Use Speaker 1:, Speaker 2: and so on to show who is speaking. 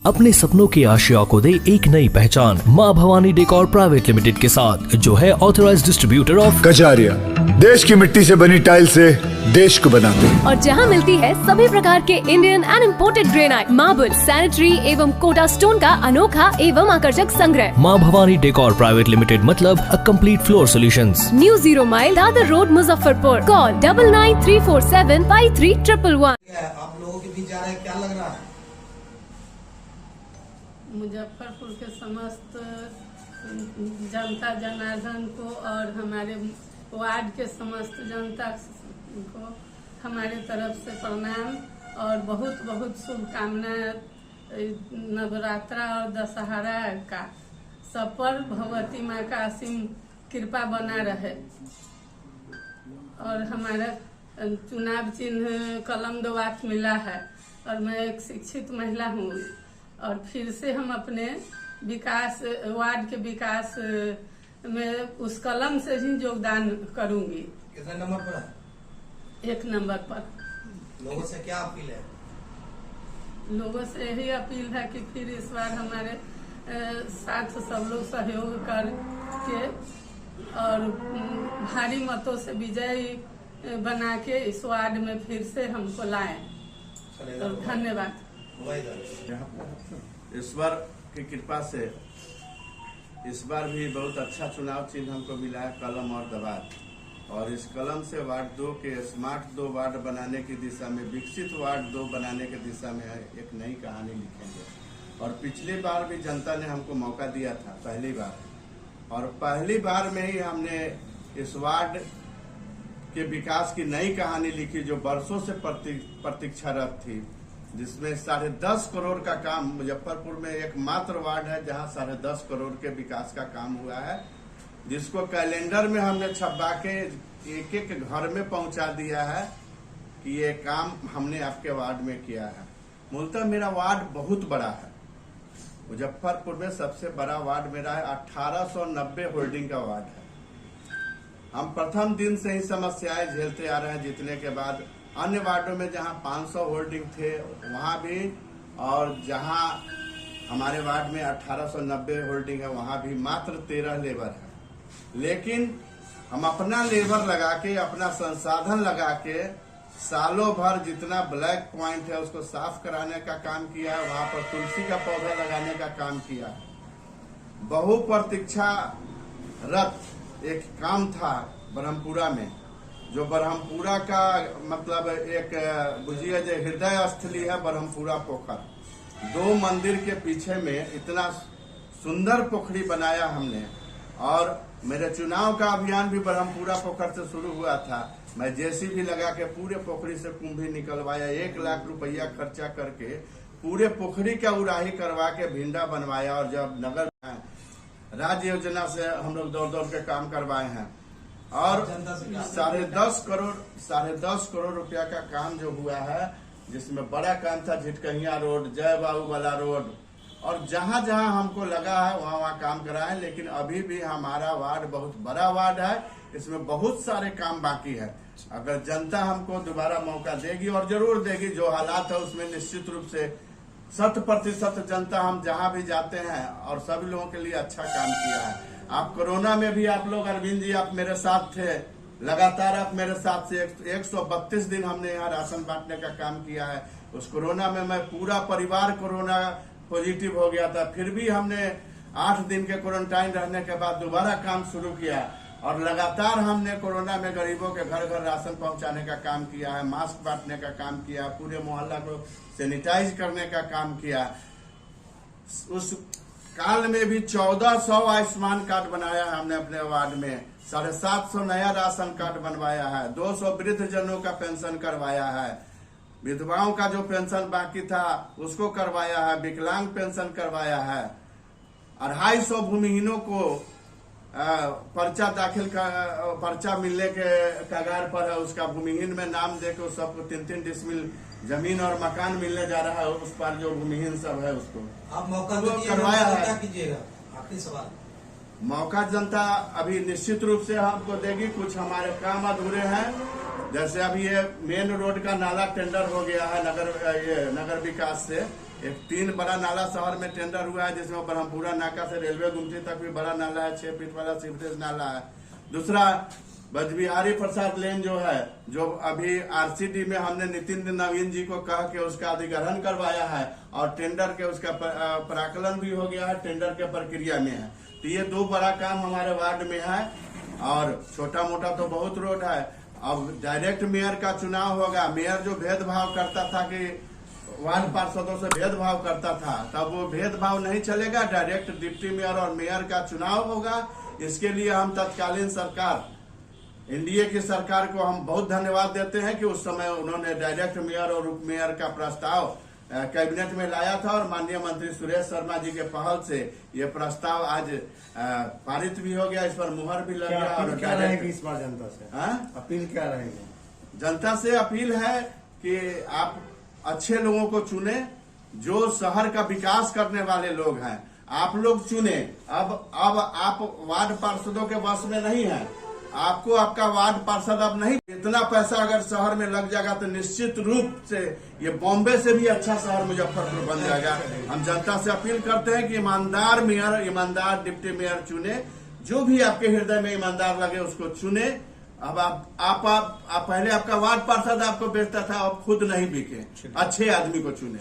Speaker 1: अपने सपनों की आशिया को दे एक नई पहचान माँ भवानी डेकोर प्राइवेट लिमिटेड के साथ, जो है ऑथराइज्ड डिस्ट्रीब्यूटर ऑफ
Speaker 2: कजारिया। देश की मिट्टी से बनी टाइल से देश को बनाते हैं।
Speaker 3: और जहाँ मिलती है सभी प्रकार के Indian and imported granite, marble, sanitary एवं कोटा स्टोन का अनोखा एवं आकर्षक संग्रह।
Speaker 1: माँ भवानी डेकोर प्राइवेट लिमिटेड मतलब a complete floor solutions.
Speaker 3: New 0 mile Dadar road, Muzaffarpur. Call 9934753111।
Speaker 4: आप लोगों के बीच जा रहे हैं, क्या लग रहा है?
Speaker 5: मुजफ्फरपुर के समस्त जनता जनार्दन को और हमारे वार्ड के समस्त जनता को हमारे तरफ से प्रणाम और बहुत बहुत शुभकामनाएं। नवरात्रा और दशहरा का सब पर भगवती माँ का असीम कृपा बना रहे। और हमारा चुनाव चिन्ह कलम 2 वाट मिला है और मैं एक शिक्षित महिला हूँ और फिर से हम अपने विकास, वार्ड के विकास में उस कलम से ही योगदान करूंगी।
Speaker 4: कितने नंबर पर है?
Speaker 5: 1 नंबर पर।
Speaker 4: लोगों से क्या अपील है?
Speaker 5: लोगों से यही अपील है कि फिर इस बार हमारे साथ सब लोग सहयोग करके और भारी मतों से विजयी बना के इस वार्ड में फिर से हमको लाएं। तो धन्यवाद।
Speaker 6: ईश्वर की कृपा से इस बार भी बहुत अच्छा चुनाव चिन्ह हमको मिला है, कलम और दवात। और इस कलम से वार्ड 2 के स्मार्ट 2 वार्ड बनाने की दिशा में, विकसित वार्ड 2 बनाने की दिशा में एक नई कहानी लिखेंगे। और पिछली बार भी जनता ने हमको मौका दिया था, पहली बार, और पहली बार में ही हमने इस वार्ड के विकास की नई कहानी लिखी जो बरसों से प्रतीक्षारत थी, जिसमें 10.5 करोड़ का काम। मुजफ्फरपुर में एकमात्र वार्ड है जहां 10.5 करोड़ के विकास का काम हुआ है, जिसको कैलेंडर में हमने छपवा के एक एक घर में पहुंचा दिया है कि ये काम हमने आपके वार्ड में किया है। मूलतः मेरा वार्ड बहुत बड़ा है, मुजफ्फरपुर में सबसे बड़ा वार्ड मेरा है। 1890 होल्डिंग का वार्ड है। हम प्रथम दिन से ही समस्याएं झेलते आ रहे हैं जीतने के बाद। अन्य वार्डों में जहां 500 होल्डिंग थे वहां भी, और जहां हमारे वार्ड में 1890 होल्डिंग है वहां भी मात्र 13 लेबर है। लेकिन हम अपना लेबर लगा के, अपना संसाधन लगा के सालों भर जितना ब्लैक पॉइंट है उसको साफ कराने का काम किया है। वहां पर तुलसी का पौधा लगाने का काम किया है। बहुप्रतीक्षारत एक काम था ब्रह्मपुरा में, जो ब्रह्मपुरा का मतलब एक बुझिए जो हृदय स्थली है ब्रह्मपुरा पोखर। 2 मंदिर के पीछे में इतना सुंदर पोखरी बनाया हमने। और मेरे चुनाव का अभियान भी ब्रह्मपुरा पोखर से शुरू हुआ था। मैं जेसीबी लगा के पूरे पोखरी से कुंभी निकलवाया, 1 लाख रुपया खर्चा करके पूरे पोखरी का उड़ाही करवा के भिंडा बनवाया। और जब नगर राज्य योजना से हम लोग दौड़ के काम करवाए हैं। और 10.5 करोड़ रुपया का काम जो हुआ है, जिसमें बड़ा काम था झिटकहिया रोड, जय बाबू वाला रोड, और जहां जहां हमको लगा है वहां काम कराए। लेकिन अभी भी हमारा वार्ड बहुत बड़ा वार्ड है, इसमें बहुत सारे काम बाकी है। अगर जनता हमको दोबारा मौका देगी, और जरूर देगी, जो हालात है उसमें निश्चित रूप से 100% जनता हम जहां भी जाते हैं और सभी लोगों के लिए अच्छा काम किया है। आप कोरोना में भी आप लोग, अरविंद जी आप मेरे साथ थे, लगातार आप मेरे साथ से 132 दिन हमने यहाँ राशन बांटने का काम किया है। उस कोरोना में मैं पूरा परिवार कोरोना पॉजिटिव हो गया था, फिर भी हमने 8 दिन के क्वारंटाइन रहने के बाद दोबारा काम शुरू किया। और लगातार हमने कोरोना में गरीबों के घर घर राशन पहुंचाने का काम किया है, मास्क बांटने का काम किया, पूरे मोहल्ला को सैनिटाइज करने का काम किया। उस काल में भी 1400 आयुष्मान कार्ड बनाया है हमने अपने वार्ड में, 750 नया राशन कार्ड बनवाया है, 200 वृद्ध जनों का पेंशन करवाया है, विधवाओं का जो पेंशन बाकी था उसको करवाया है, विकलांग पेंशन करवाया है, 250 भूमिहीनों को पर्चा मिलने के कगार पर है। उसका भूमिहीन में नाम देकर सबको 3-3 डिसमिल जमीन और मकान मिलने जा रहा है। उस पर जो भूमिहीन सब है उसको
Speaker 4: आप मौका
Speaker 6: करवाया है।
Speaker 4: क्या कीजिएगा? आखिरी सवाल।
Speaker 6: मौका जनता अभी निश्चित रूप से हमको देगी। कुछ हमारे काम अधूरे हैं, जैसे अभी ये मेन रोड का नाला टेंडर हो गया है नगर विकास से, एक 3 बड़ा नाला शहर में टेंडर हुआ है, जिसमें ब्रह्मपुरा नाका से रेलवे गुमटी तक भी बड़ा नाला है, 6 फीट वाला सीवरेज नाला है। दूसरा बजबिहारी प्रसाद लेन जो है, जो अभी आरसीडी में हमने नितिन नवीन जी को कह के उसका अधिग्रहण करवाया है और टेंडर के उसका प्राकलन भी हो गया है, टेंडर के प्रक्रिया में है। तो ये 2 बड़ा काम हमारे वार्ड में है और छोटा मोटा तो बहुत रोड है। अब डायरेक्ट मेयर का चुनाव होगा। मेयर जो भेदभाव करता था कि वार्ड पार्षदों से भेदभाव करता था, तब वो भेदभाव नहीं चलेगा। डायरेक्ट डिप्टी मेयर और मेयर का चुनाव होगा। इसके लिए हम तत्कालीन सरकार, एनडीए की सरकार को हम बहुत धन्यवाद देते हैं कि उस समय उन्होंने डायरेक्ट मेयर और उप मेयर का प्रस्ताव कैबिनेट में लाया था और माननीय मंत्री सुरेश शर्मा जी के पहल से ये प्रस्ताव आज पारित भी हो गया, इस पर मुहर भी लग गया। और
Speaker 7: क्या रहेगी इस बार जनता से? अपील क्या रहेगी?
Speaker 6: जनता से अपील है कि आप अच्छे लोगों को चुने, जो शहर का विकास करने वाले लोग हैं, आप लोग चुने। अब आप वार्ड पार्षदों के बस में नहीं है, आपको आपका वार्ड पार्षद अब नहीं। इतना पैसा अगर शहर में लग जाएगा तो निश्चित रूप से ये बॉम्बे से भी अच्छा शहर मुजफ्फरपुर बन जाएगा। हम जनता से अपील करते हैं कि ईमानदार मेयर, ईमानदार डिप्टी मेयर चुने। जो भी आपके हृदय में ईमानदार लगे उसको चुने। अब आप पहले आपका वार्ड पार्षद आपको बेचता था, अब खुद नहीं बिके, अच्छे आदमी को चुने।